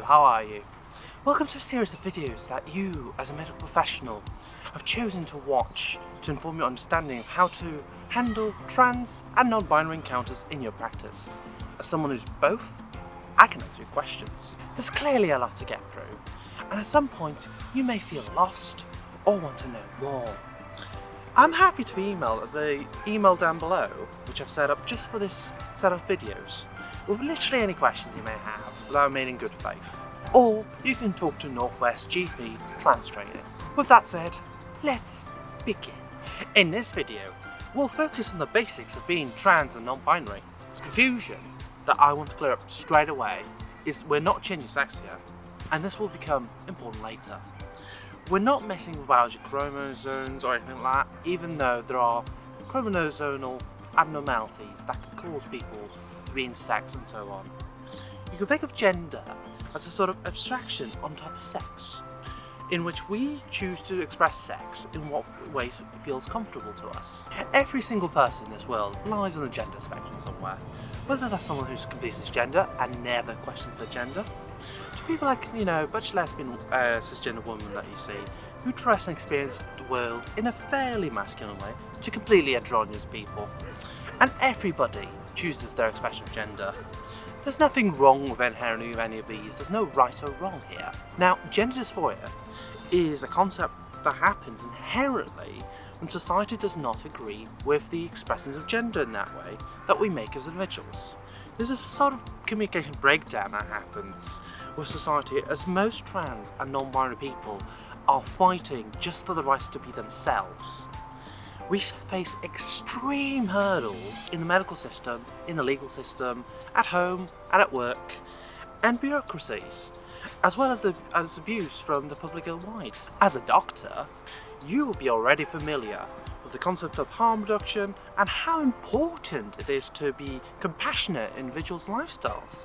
how are you? Welcome to a series of videos that you, as a medical professional, have chosen to watch to inform your understanding of how to handle trans and non-binary encounters in your practice. As someone who's both, I can answer your questions. There's clearly a lot to get through, and at some point you may feel lost or want to know more. I'm happy to email at the email down below, which I've set up just for this set of videos, with literally any questions you may have that I made in good faith. Or you can talk to Northwest GP Trans Training. With that said, let's begin. In this video, we'll focus on the basics of being trans and non-binary. The confusion that I want to clear up straight away is we're not changing sex here, and this will become important later. We're not messing with biological chromosomes or anything like that, even though there are chromosomal abnormalities that can cause people to be intersex and so on. You can think of gender as a sort of abstraction on top of sex, in which we choose to express sex in what ways it feels comfortable to us. Every single person in this world lies on the gender spectrum somewhere, whether that's someone who's completely cisgender and never questions their gender, to people like, butch lesbian cisgender women that you see, who dress and experience the world in a fairly masculine way, to completely androgynous people. And everybody chooses their expression of gender. There's nothing wrong with inherently with any of these, there's no right or wrong here. Now, gender dysphoria is a concept that happens inherently when society does not agree with the expressions of gender in that way that we make as individuals. There's a sort of communication breakdown that happens with society, as most trans and non-binary people are fighting just for the rights to be themselves. We face extreme hurdles in the medical system, in the legal system, at home and at work, and bureaucracies, as well as abuse from the public wide. As a doctor, you will be already familiar with the concept of harm reduction and how important it is to be compassionate in individuals' lifestyles.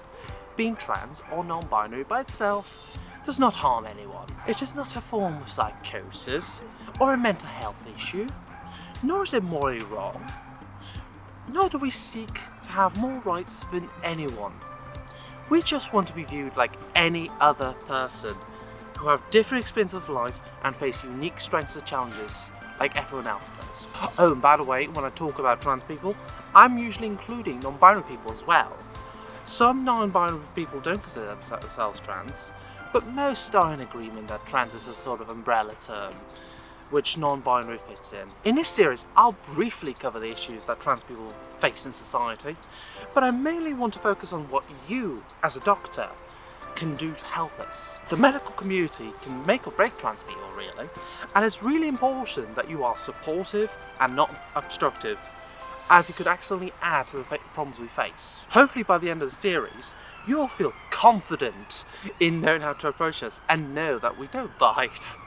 Being trans or non-binary by itself does not harm anyone. It is not a form of psychosis or a mental health issue, nor is it morally wrong, nor do we seek to have more rights than anyone. We just want to be viewed like any other person, who have different experiences of life and face unique strengths and challenges like everyone else does. Oh, and by the way, when I talk about trans people, I'm usually including non-binary people as well. Some non-binary people don't consider themselves trans, but most are in agreement that trans is a sort of umbrella term which non-binary fits in. In this series, I'll briefly cover the issues that trans people face in society, but I mainly want to focus on what you, as a doctor, can do to help us. The medical community can make or break trans people, really, and it's really important that you are supportive and not obstructive, as it could accidentally add to the problems we face. Hopefully by the end of the series, you will feel confident in knowing how to approach us and know that we don't bite.